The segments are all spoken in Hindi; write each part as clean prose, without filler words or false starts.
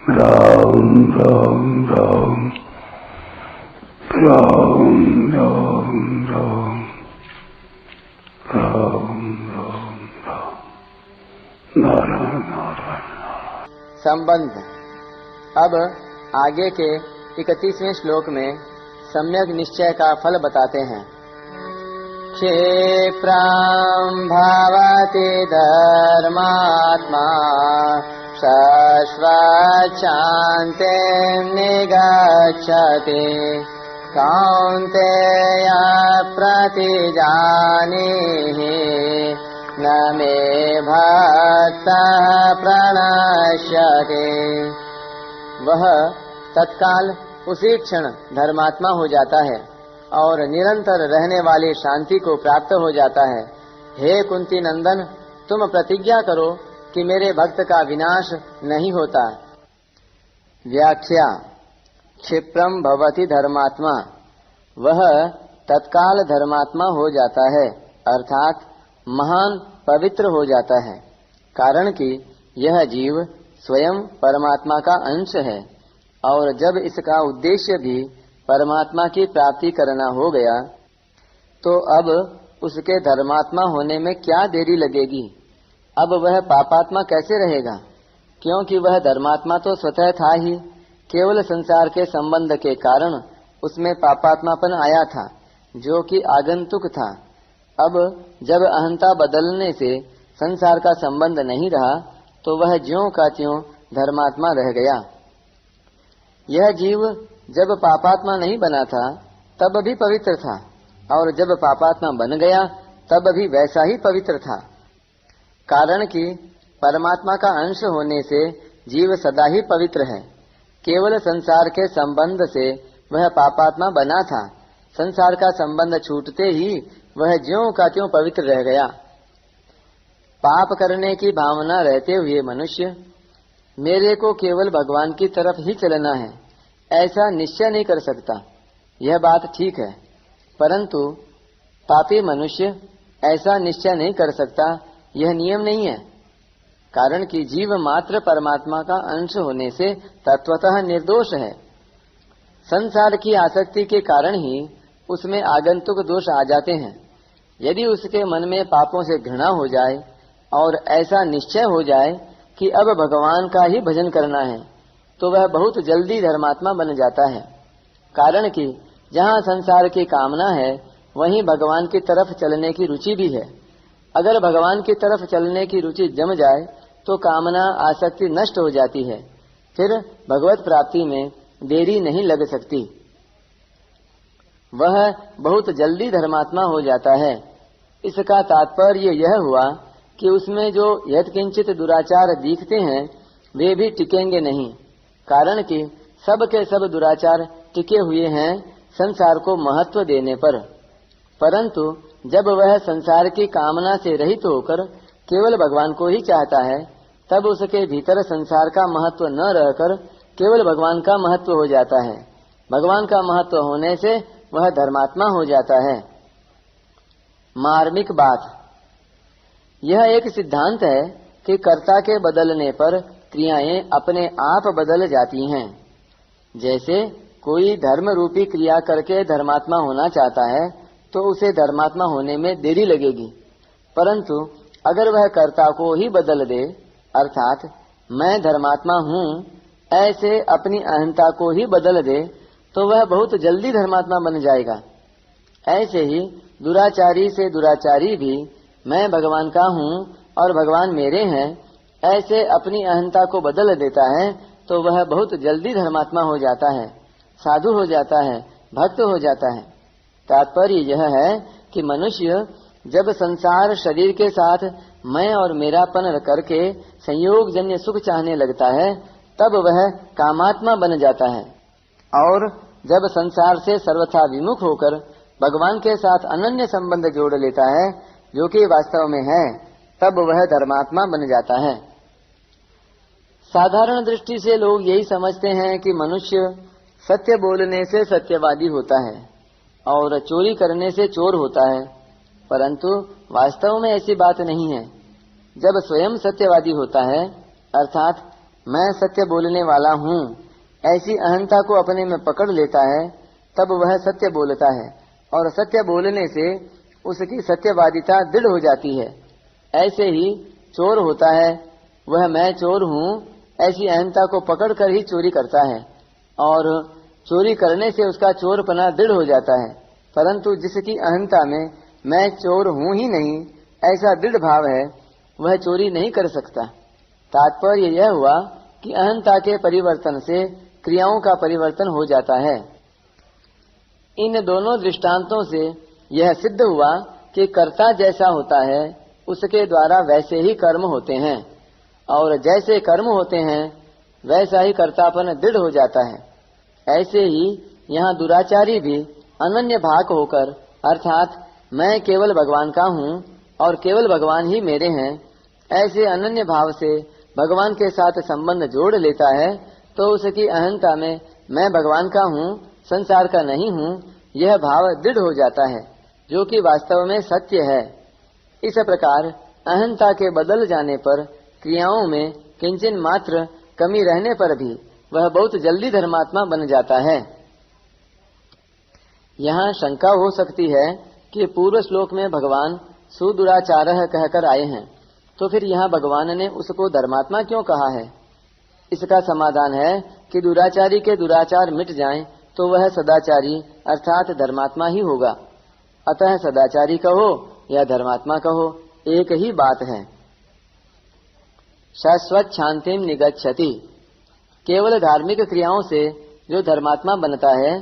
राम राम राम राम राम राम राम राम राम नारायण नारायण। संबंध। अब आगे के 31वें श्लोक में सम्यक निश्चय का फल बताते हैं। क्षिप्रं भवति धर्मात्मा शाश्वतशान्तिं निगच्छति कौन्तेय प्रतिजानीहि न मे भक्तः प्रणश्यति। वह तत्काल उसी क्षण धर्मात्मा हो जाता है और निरंतर रहने वाली शांति को प्राप्त हो जाता है। हे कुंती नंदन, तुम प्रतिज्ञा करो कि मेरे भक्त का विनाश नहीं होता। व्याख्या। क्षिप्रम भवति धर्मात्मा, वह तत्काल धर्मात्मा हो जाता है अर्थात महान पवित्र हो जाता है, कारण कि यह जीव स्वयं परमात्मा का अंश है और जब इसका उद्देश्य भी परमात्मा की प्राप्ति करना हो गया तो अब उसके धर्मात्मा होने में क्या देरी लगेगी। अब वह पापात्मा कैसे रहेगा, क्योंकि वह धर्मात्मा तो स्वतः था ही, केवल संसार के संबंध के कारण उसमें पापात्मापन आया था जो कि आगंतुक था। अब जब अहंता बदलने से संसार का संबंध नहीं रहा तो वह ज्यों का त्यों धर्मात्मा रह गया। यह जीव जब पापात्मा नहीं बना था तब भी पवित्र था और जब पापात्मा बन गया तब भी वैसा ही पवित्र था, कारण कि परमात्मा का अंश होने से जीव सदा ही पवित्र है। केवल संसार के संबंध से वह पापात्मा बना था, संसार का संबंध छूटते ही वह ज्यों का त्यों पवित्र रह गया। पाप करने की भावना रहते हुए मनुष्य मेरे को केवल भगवान की तरफ ही चलना है ऐसा निश्चय नहीं कर सकता। यह बात ठीक है, परंतु पापी मनुष्य ऐसा निश्चय नहीं कर सकता, यह नियम नहीं है, कारण कि जीव मात्र परमात्मा का अंश होने से तत्वतः निर्दोष है। संसार की आसक्ति के कारण ही उसमें आगंतुक दोष आ जाते हैं। यदि उसके मन में पापों से घृणा हो जाए और ऐसा निश्चय हो जाए कि अब भगवान का ही भजन करना है तो वह बहुत जल्दी धर्मात्मा बन जाता है, कारण कि जहाँ संसार की कामना है वहीं भगवान की तरफ चलने की रुचि भी है। अगर भगवान की तरफ चलने की रुचि जम जाए तो कामना आसक्ति नष्ट हो जाती है, फिर भगवत प्राप्ति में देरी नहीं लग सकती। वह बहुत जल्दी धर्मात्मा हो जाता है। इसका तात्पर्य यह हुआ कि उसमें जो यत्किंचित दुराचार दिखते हैं वे भी टिकेंगे नहीं, कारण कि सब के सब दुराचार टिके हुए हैं संसार को महत्व देने पर। परंतु जब वह संसार की कामना से रहित होकर केवल भगवान को ही चाहता है तब उसके भीतर संसार का महत्व न रहकर केवल भगवान का महत्व हो जाता है। भगवान का महत्व होने से वह धर्मात्मा हो जाता है। मार्मिक बात। यह एक सिद्धांत है कि कर्ता के बदलने पर क्रियाएं अपने आप बदल जाती हैं। जैसे कोई धर्म रूपी क्रिया करके धर्मात्मा होना चाहता है तो उसे धर्मात्मा होने में देरी लगेगी, परंतु अगर वह कर्ता को ही बदल दे अर्थात मैं धर्मात्मा हूँ ऐसे अपनी अहंता को ही बदल दे तो वह बहुत जल्दी धर्मात्मा बन जाएगा। ऐसे ही दुराचारी से दुराचारी भी मैं भगवान का हूँ और भगवान मेरे हैं ऐसे अपनी अहंता को बदल देता है तो वह बहुत जल्दी धर्मात्मा हो जाता है, साधु हो जाता है, भक्त हो जाता है। तात्पर्य यह है कि मनुष्य जब संसार शरीर के साथ मैं और मेरापन करके संयोग जन्य सुख चाहने लगता है तब वह कामात्मा बन जाता है, और जब संसार से सर्वथा विमुख होकर भगवान के साथ अनन्य संबंध जोड़ लेता है जो कि वास्तव में है तब वह धर्मात्मा बन जाता है। साधारण दृष्टि से लोग यही समझते हैं कि मनुष्य सत्य बोलने से सत्यवादी होता है और चोरी करने से चोर होता है, परंतु वास्तव में ऐसी बात नहीं है। जब स्वयं सत्यवादी होता है अर्थात मैं सत्य बोलने वाला हूँ, ऐसी अहंता को अपने में पकड़ लेता है, तब वह सत्य बोलता है और सत्य बोलने से उसकी सत्यवादिता दृढ़ हो जाती है। ऐसे ही चोर होता है, वह मैं चोर हूँ ऐसी अहंता को पकड़कर ही चोरी करता है और चोरी करने से उसका चोरपना दृढ़ हो जाता है। परंतु जिसकी अहंता में मैं चोर हूँ ही नहीं ऐसा दृढ़ भाव है, वह चोरी नहीं कर सकता। तात्पर्य यह हुआ कि अहंता के परिवर्तन से क्रियाओं का परिवर्तन हो जाता है। इन दोनों दृष्टांतों से यह सिद्ध हुआ कि कर्ता जैसा होता है उसके द्वारा वैसे ही कर्म होते हैं और जैसे कर्म होते हैं वैसा ही कर्तापन दृढ़ हो जाता है। ऐसे ही यहाँ दुराचारी भी अनन्य भाग होकर, अर्थात मैं केवल भगवान का हूँ और केवल भगवान ही मेरे हैं, ऐसे अनन्य भाव से भगवान के साथ संबंध जोड़ लेता है तो उसकी अहंता में मैं भगवान का हूँ, संसार का नहीं हूँ, यह भाव दृढ़ हो जाता है, जो कि वास्तव में सत्य है। इस प्रकार अहंता के बदल जाने पर क्रियाओं में किंचन मात्र कमी रहने पर भी वह बहुत जल्दी धर्मात्मा बन जाता है। यहाँ शंका हो सकती है कि पूर्व श्लोक में भगवान सुदुराचारः कहकर आए हैं, तो फिर यहाँ भगवान ने उसको धर्मात्मा क्यों कहा है? इसका समाधान है कि दुराचारी के दुराचार मिट जाएं तो वह सदाचारी अर्थात धर्मात्मा ही होगा। अतः सदाचारी कहो या धर्मात्मा कहो, एक ही बात है। शाश्वत शांतिम निगच्छति। केवल धार्मिक क्रियाओं से जो धर्मात्मा बनता है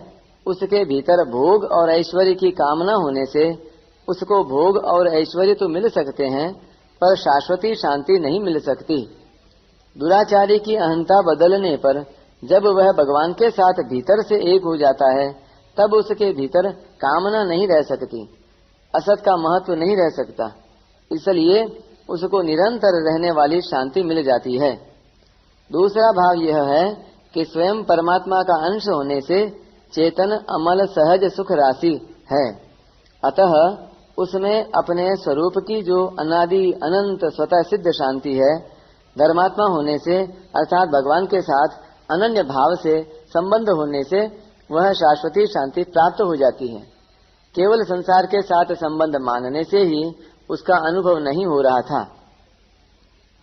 उसके भीतर भोग और ऐश्वर्य की कामना होने से उसको भोग और ऐश्वर्य तो मिल सकते हैं पर शाश्वती शांति नहीं मिल सकती। दुराचारी की अहंता बदलने पर जब वह भगवान के साथ भीतर से एक हो जाता है तब उसके भीतर कामना नहीं रह सकती, असत का महत्व नहीं रह सकता, इसलिए उसको निरंतर रहने वाली शांति मिल जाती है। दूसरा भाव यह है कि स्वयं परमात्मा का अंश होने से चेतन अमल सहज सुख राशि है, अतः उसमें अपने स्वरूप की जो अनादि अनंत स्वतः सिद्ध शांति है, धर्मात्मा होने से अर्थात भगवान के साथ अनन्य भाव से संबंध होने से वह शाश्वती शांति प्राप्त हो जाती है। केवल संसार के साथ संबंध मानने से ही उसका अनुभव नहीं हो रहा था।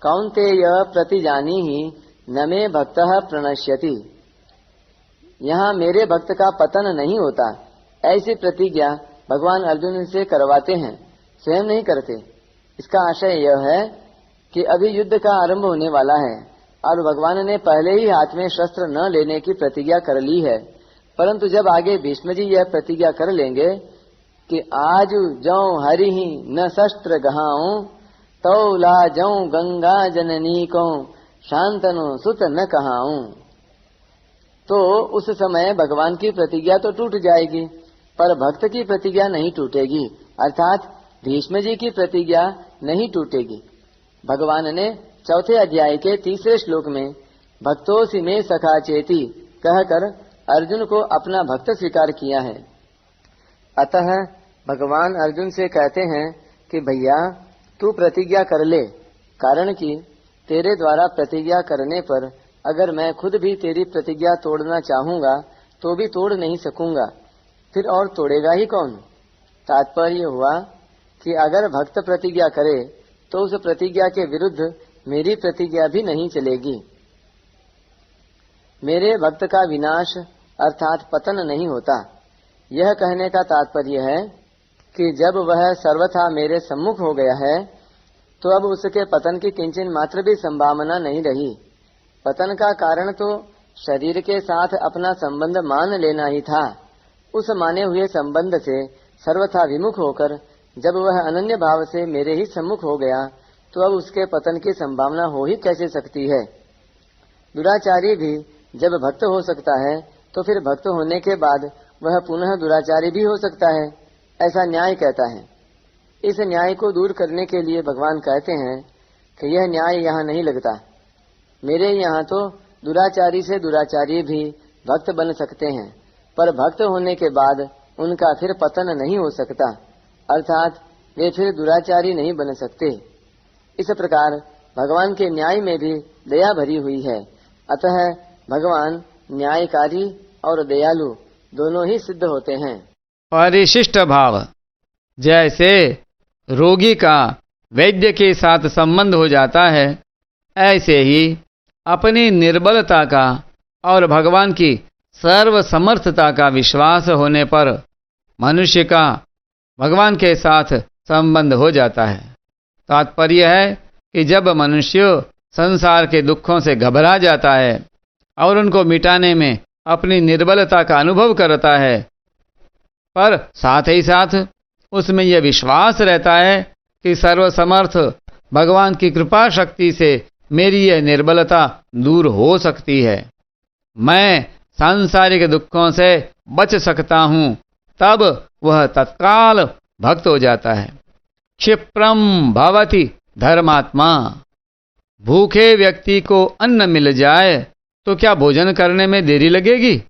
कौन्तेय प्रतिजानीहि न मे भक्तः प्रणश्यति। यहाँ मेरे भक्त का पतन नहीं होता, ऐसी प्रतिज्ञा भगवान अर्जुन से करवाते हैं, स्वयं नहीं करते। इसका आशय यह है कि अभी युद्ध का आरंभ होने वाला है और भगवान ने पहले ही हाथ में शस्त्र न लेने की प्रतिज्ञा कर ली है, परंतु जब आगे भीष्म जी यह प्रतिज्ञा कर लेंगे कि आज जौ हरि न शस्त्र गहाऊं तो ला जौ गंगा जननी को शांतनु सुत न कहाऊं, तो उस समय भगवान की प्रतिज्ञा तो टूट जाएगी पर भक्त की प्रतिज्ञा नहीं टूटेगी, अर्थात भीष्म जी की प्रतिज्ञा नहीं टूटेगी। भगवान ने चौथे अध्याय के 3 श्लोक में भक्तोसि मे सखा चेति कहकर अर्जुन को अपना भक्त स्वीकार किया है। अतः भगवान अर्जुन से कहते हैं कि भैया तू प्रतिज्ञा कर ले, कारण कि तेरे द्वारा प्रतिज्ञा करने पर अगर मैं खुद भी तेरी प्रतिज्ञा तोड़ना चाहूंगा तो भी तोड़ नहीं सकूंगा, फिर और तोड़ेगा ही कौन। तात्पर्य हुआ कि अगर भक्त प्रतिज्ञा करे तो उस प्रतिज्ञा के विरुद्ध मेरी प्रतिज्ञा भी नहीं चलेगी। मेरे भक्त का विनाश अर्थात पतन नहीं होता। यह कहने का तात्पर्य है कि जब वह सर्वथा मेरे सम्मुख हो गया है तो अब उसके पतन की किंचन मात्र भी संभावना नहीं रही। पतन का कारण तो शरीर के साथ अपना संबंध मान लेना ही था। उस माने हुए संबंध से सर्वथा विमुख होकर जब वह अनन्य भाव से मेरे ही सम्मुख हो गया तो अब उसके पतन की संभावना हो ही कैसे सकती है। दुराचारी भी जब भक्त हो सकता है तो फिर भक्त होने के बाद वह पुनः दुराचारी भी हो सकता है, ऐसा न्याय कहता है। इस न्याय को दूर करने के लिए भगवान कहते हैं कि यह न्याय यहाँ नहीं लगता। मेरे यहाँ तो दुराचारी से दुराचारी भी भक्त बन सकते हैं, पर भक्त होने के बाद उनका फिर पतन नहीं हो सकता, अर्थात वे फिर दुराचारी नहीं बन सकते। इस प्रकार भगवान के न्याय में भी दया भरी हुई है। अतः भगवान न्यायकारी और दयालु दोनों ही सिद्ध होते हैं। परिशिष्ट भाव, जैसे रोगी का वैद्य के साथ संबंध हो जाता है, ऐसे ही अपनी निर्बलता का और भगवान की सर्वसमर्थता का विश्वास होने पर मनुष्य का भगवान के साथ संबंध हो जाता है। तात्पर्य है कि जब मनुष्य संसार के दुखों से घबरा जाता है और उनको मिटाने में अपनी निर्बलता का अनुभव करता है, पर साथ ही साथ उसमें यह विश्वास रहता है कि सर्वसमर्थ भगवान की कृपा शक्ति से मेरी यह निर्बलता दूर हो सकती है, मैं सांसारिक दुखों से बच सकता हूँ, तब वह तत्काल भक्त हो जाता है। क्षिप्रम भवति धर्मात्मा, भूखे व्यक्ति को अन्न मिल जाए तो क्या भोजन करने में देरी लगेगी?